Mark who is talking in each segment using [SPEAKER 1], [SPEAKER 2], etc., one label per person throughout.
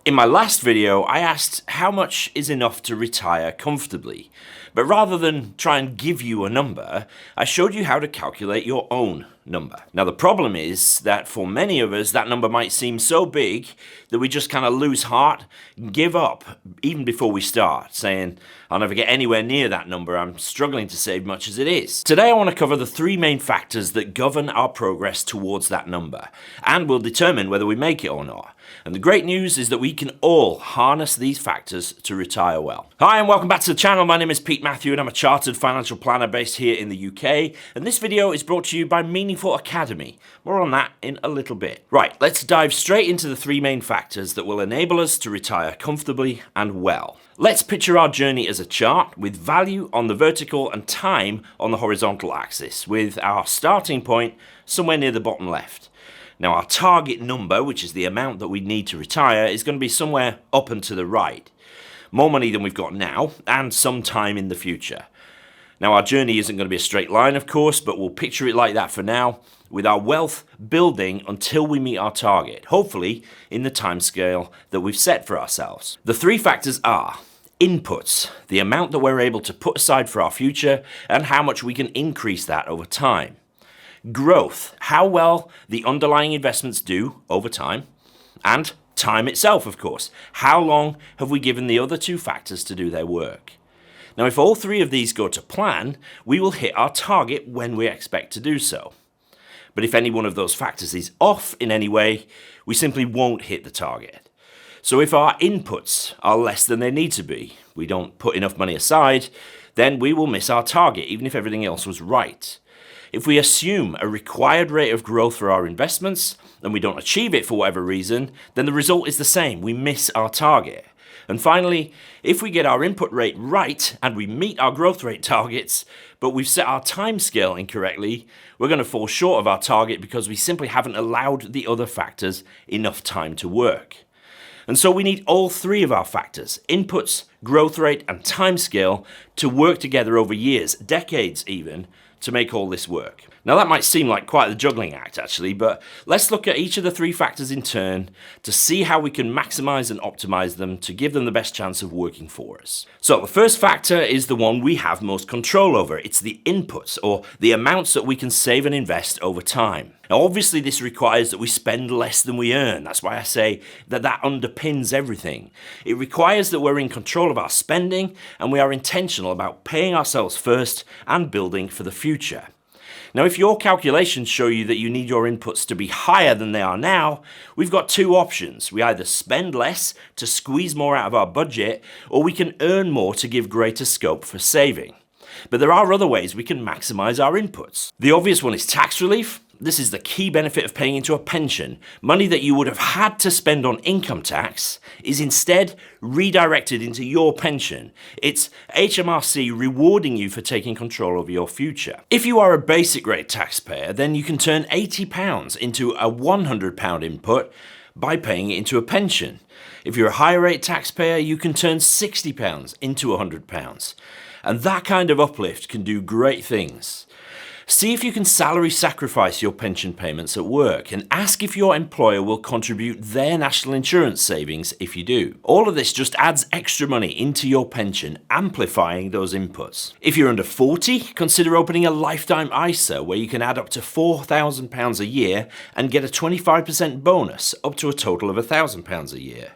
[SPEAKER 1] In my last video, I asked how much is enough to retire comfortably. But rather than try and give you a number, I showed you how to calculate your own number. Now the problem is that for many of us, that number might seem so big that we just kind of lose heart and give up even before we start, saying, I'll never get anywhere near that number, I'm struggling to save much as it is. Today I want to cover the three main factors that govern our progress towards that number, and will determine whether we make it or not. And the great news is that we can all harness these factors to retire well. Hi and welcome back to the channel. My name is Pete Matthew and I'm a chartered financial planner based here in the UK. And this video is brought to you by Meaningful Academy. More on that in a little bit. Right, let's dive straight into the three main factors that will enable us to retire comfortably and well. Let's picture our journey as a chart with value on the vertical and time on the horizontal axis, with our starting point somewhere near the bottom left. Now our target number, which is the amount that we need to retire, is going to be somewhere up and to the right. More money than we've got now, and some time in the future. Now our journey isn't going to be a straight line, of course, but we'll picture it like that for now, with our wealth building until we meet our target, hopefully in the timescale that we've set for ourselves. The three factors are inputs, the amount that we're able to put aside for our future, and how much we can increase that over time. Growth, how well the underlying investments do over time, and time itself, of course. How long have we given the other two factors to do their work? Now, if all three of these go to plan, we will hit our target when we expect to do so. But if any one of those factors is off in any way, we simply won't hit the target. So if our inputs are less than they need to be, we don't put enough money aside, then we will miss our target, even if everything else was right. If we assume a required rate of growth for our investments and we don't achieve it for whatever reason, then the result is the same. We miss our target. And finally, if we get our input rate right and we meet our growth rate targets, but we've set our time scale incorrectly, we're going to fall short of our target because we simply haven't allowed the other factors enough time to work. And so we need all three of our factors, inputs, growth rate, and timescale, to work together over years, decades even, to make all this work. Now that might seem like quite the juggling act actually, but let's look at each of the three factors in turn to see how we can maximize and optimize them to give them the best chance of working for us. So the first factor is the one we have most control over. It's the inputs, or the amounts that we can save and invest over time. Now obviously this requires that we spend less than we earn. That's why I say that underpins everything. It requires that we're in control of our spending and we are intentional about paying ourselves first and building for the future. Now, if your calculations show you that you need your inputs to be higher than they are now, we've got two options. We either spend less to squeeze more out of our budget, or we can earn more to give greater scope for saving. But there are other ways we can maximize our inputs. The obvious one is tax relief. This is the key benefit of paying into a pension. Money that you would have had to spend on income tax is instead redirected into your pension. It's HMRC rewarding you for taking control over your future. If you are a basic rate taxpayer, then you can turn £80 into a £100 input by paying it into a pension. If you're a higher rate taxpayer, you can turn £60 into £100. And that kind of uplift can do great things. See if you can salary sacrifice your pension payments at work, and ask if your employer will contribute their national insurance savings if you do. All of this just adds extra money into your pension, amplifying those inputs. If you're under 40, consider opening a lifetime ISA where you can add up to £4,000 a year and get a 25% bonus up to a total of £1,000 a year.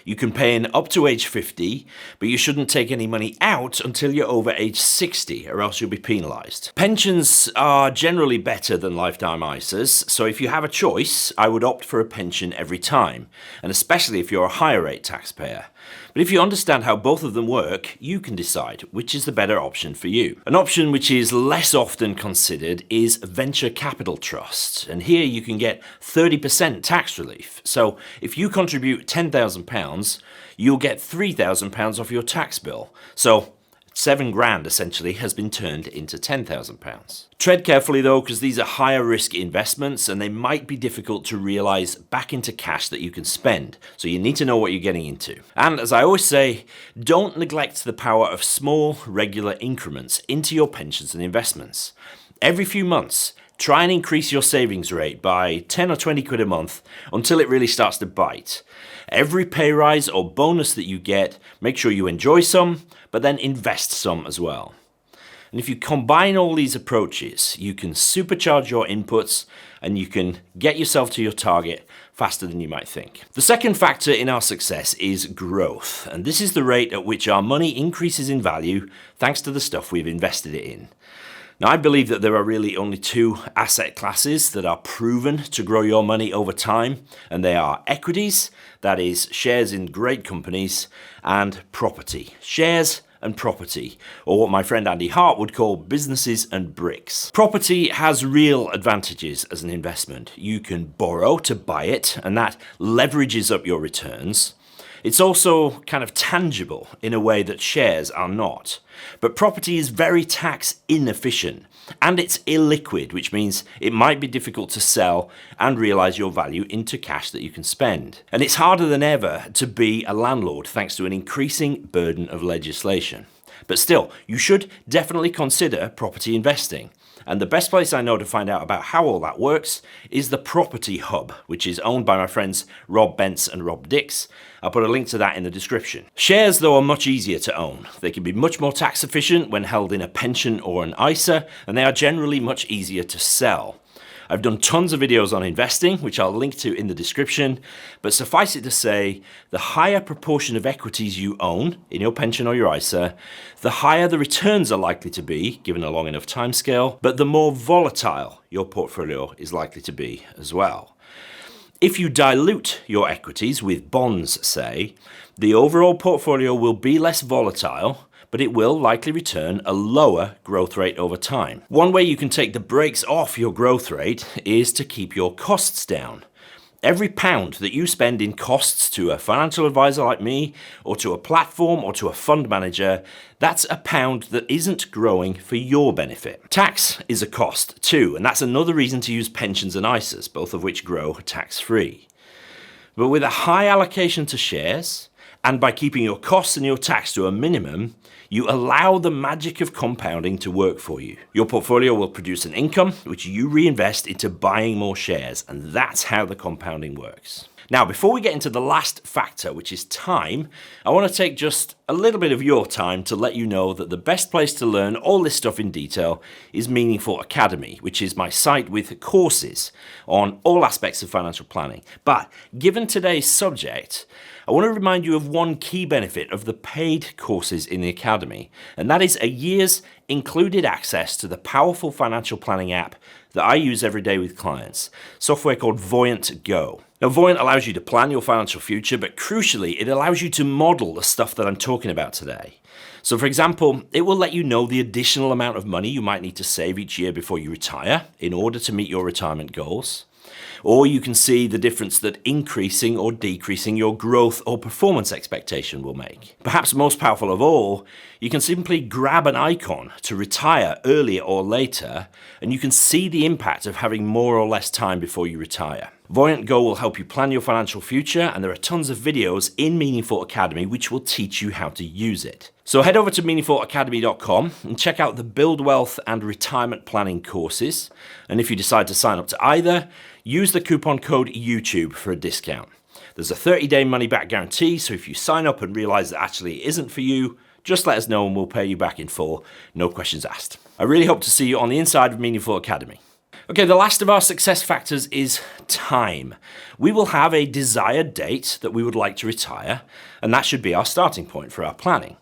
[SPEAKER 1] You can pay in up to age 50, but you shouldn't take any money out until you're over age 60, or else you'll be penalised. Pensions are generally better than lifetime ISAs, so if you have a choice, I would opt for a pension every time, and especially if you're a higher rate taxpayer. But if you understand how both of them work, you can decide which is the better option for you. An option which is less often considered is venture capital trusts, and here you can get 30% tax relief. So if you contribute £10,000, you'll get £3,000 off your tax bill. So £7,000 essentially has been turned into £10,000. Tread carefully though, because these are higher risk investments and they might be difficult to realise back into cash that you can spend. So you need to know what you're getting into. And as I always say, don't neglect the power of small, regular increments into your pensions and investments. Every few months, try and increase your savings rate by 10 or 20 quid a month until it really starts to bite. Every pay rise or bonus that you get, make sure you enjoy some, but then invest some as well. And if you combine all these approaches, you can supercharge your inputs and you can get yourself to your target faster than you might think. The second factor in our success is growth, and this is the rate at which our money increases in value thanks to the stuff we've invested it in. Now, I believe that there are really only two asset classes that are proven to grow your money over time, and they are equities, that is shares in great companies, and property, shares and property, or what my friend Andy Hart would call businesses and bricks. Property has real advantages as an investment. You can borrow to buy it, and that leverages up your returns. It's also kind of tangible in a way that shares are not. But property is very tax inefficient, and it's illiquid, which means it might be difficult to sell and realize your value into cash that you can spend. And it's harder than ever to be a landlord thanks to an increasing burden of legislation. But still, you should definitely consider property investing. And the best place I know to find out about how all that works is the Property Hub, which is owned by my friends Rob Bentz and Rob Dix. I'll put a link to that in the description. Shares, though, are much easier to own. They can be much more tax efficient when held in a pension or an ISA, and they are generally much easier to sell. I've done tons of videos on investing, which I'll link to in the description, but suffice it to say, the higher proportion of equities you own in your pension or your ISA, the higher the returns are likely to be, given a long enough timescale, but the more volatile your portfolio is likely to be as well. If you dilute your equities with bonds, say, the overall portfolio will be less volatile, but it will likely return a lower growth rate over time. One way you can take the brakes off your growth rate is to keep your costs down. Every pound that you spend in costs to a financial advisor like me, or to a platform, or to a fund manager, that's a pound that isn't growing for your benefit. Tax is a cost too, and that's another reason to use pensions and ISAs, both of which grow tax-free. But with a high allocation to shares, and by keeping your costs and your tax to a minimum, you allow the magic of compounding to work for you. Your portfolio will produce an income, which you reinvest into buying more shares, and that's how the compounding works. Now, before we get into the last factor, which is time, I want to take just a little bit of your time to let you know that the best place to learn all this stuff in detail is Meaningful Academy, which is my site with courses on all aspects of financial planning. But given today's subject, I want to remind you of one key benefit of the paid courses in the Academy, and that is a year's included access to the powerful financial planning app that I use every day with clients, software called Voyant Go. Now, Voyant allows you to plan your financial future, but crucially, it allows you to model the stuff that I'm talking about today. So, for example, it will let you know the additional amount of money you might need to save each year before you retire in order to meet your retirement goals. Or you can see the difference that increasing or decreasing your growth or performance expectation will make. Perhaps most powerful of all, you can simply grab an icon to retire earlier or later, and you can see the impact of having more or less time before you retire. Voyant Go will help you plan your financial future, and there are tons of videos in Meaningful Academy which will teach you how to use it. So head over to meaningfulacademy.com and check out the Build Wealth and Retirement Planning courses. And if you decide to sign up to either, use the coupon code YouTube for a discount. There's a 30-day money-back guarantee, so if you sign up and realize that actually it isn't for you, just let us know and we'll pay you back in full, no questions asked. I really hope to see you on the inside of Meaningful Academy. Okay, the last of our success factors is time. We will have a desired date that we would like to retire, and that should be our starting point for our planning.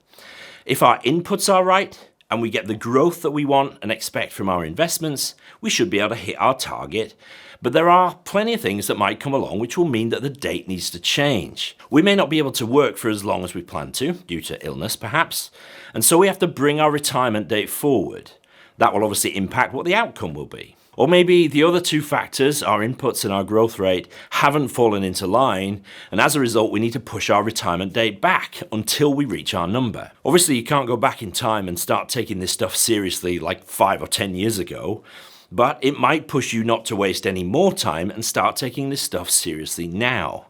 [SPEAKER 1] If our inputs are right, and we get the growth that we want and expect from our investments, we should be able to hit our target. But there are plenty of things that might come along which will mean that the date needs to change. We may not be able to work for as long as we plan to, due to illness perhaps, and so we have to bring our retirement date forward. That will obviously impact what the outcome will be. Or maybe the other two factors, our inputs and our growth rate, haven't fallen into line, and as a result we need to push our retirement date back until we reach our number. Obviously you can't go back in time and start taking this stuff seriously like 5 or 10 years ago, but it might push you not to waste any more time and start taking this stuff seriously now.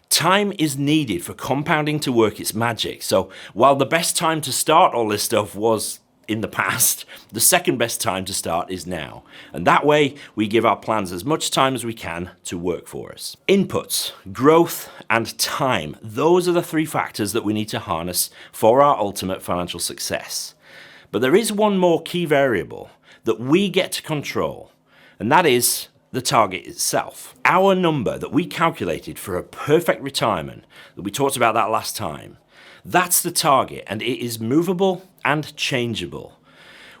[SPEAKER 1] Time is needed for compounding to work its magic, so while the best time to start all this stuff was in the past, the second best time to start is now. And that way, we give our plans as much time as we can to work for us. Inputs, growth, and time. Those are the three factors that we need to harness for our ultimate financial success. But there is one more key variable that we get to control, and that is the target itself. Our number that we calculated for a perfect retirement, that we talked about that last time, that's the target, and it is movable and changeable.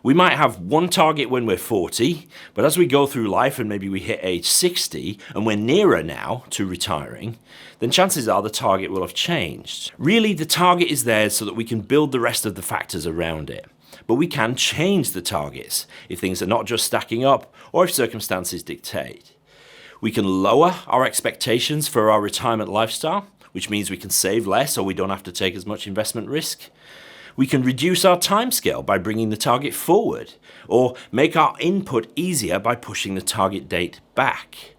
[SPEAKER 1] We might have one target when we're 40, but as we go through life and maybe we hit age 60 and we're nearer now to retiring, then chances are the target will have changed. Really, the target is there so that we can build the rest of the factors around it. But we can change the targets if things are not just stacking up or if circumstances dictate. We can lower our expectations for our retirement lifestyle, which means we can save less or we don't have to take as much investment risk. We can reduce our timescale by bringing the target forward, or make our input easier by pushing the target date back.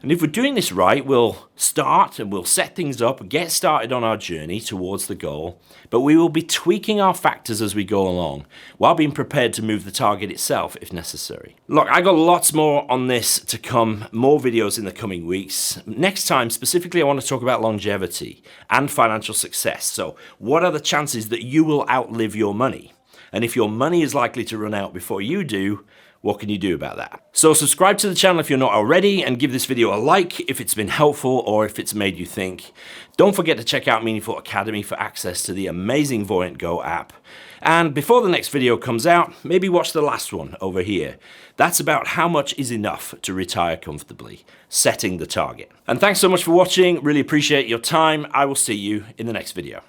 [SPEAKER 1] And if we're doing this right, we'll start and we'll set things up, get started on our journey towards the goal, but we will be tweaking our factors as we go along, while being prepared to move the target itself if necessary. Look, I got lots more on this to come, more videos in the coming weeks. Next time, specifically, I want to talk about longevity and financial success. So what are the chances that you will outlive your money? And if your money is likely to run out before you do, what can you do about that? So subscribe to the channel if you're not already, and give this video a like if it's been helpful or if it's made you think. Don't forget to check out Meaningful Academy for access to the amazing Voyant Go app. And before the next video comes out, maybe watch the last one over here. That's about how much is enough to retire comfortably, setting the target. And thanks so much for watching. Really appreciate your time. I will see you in the next video.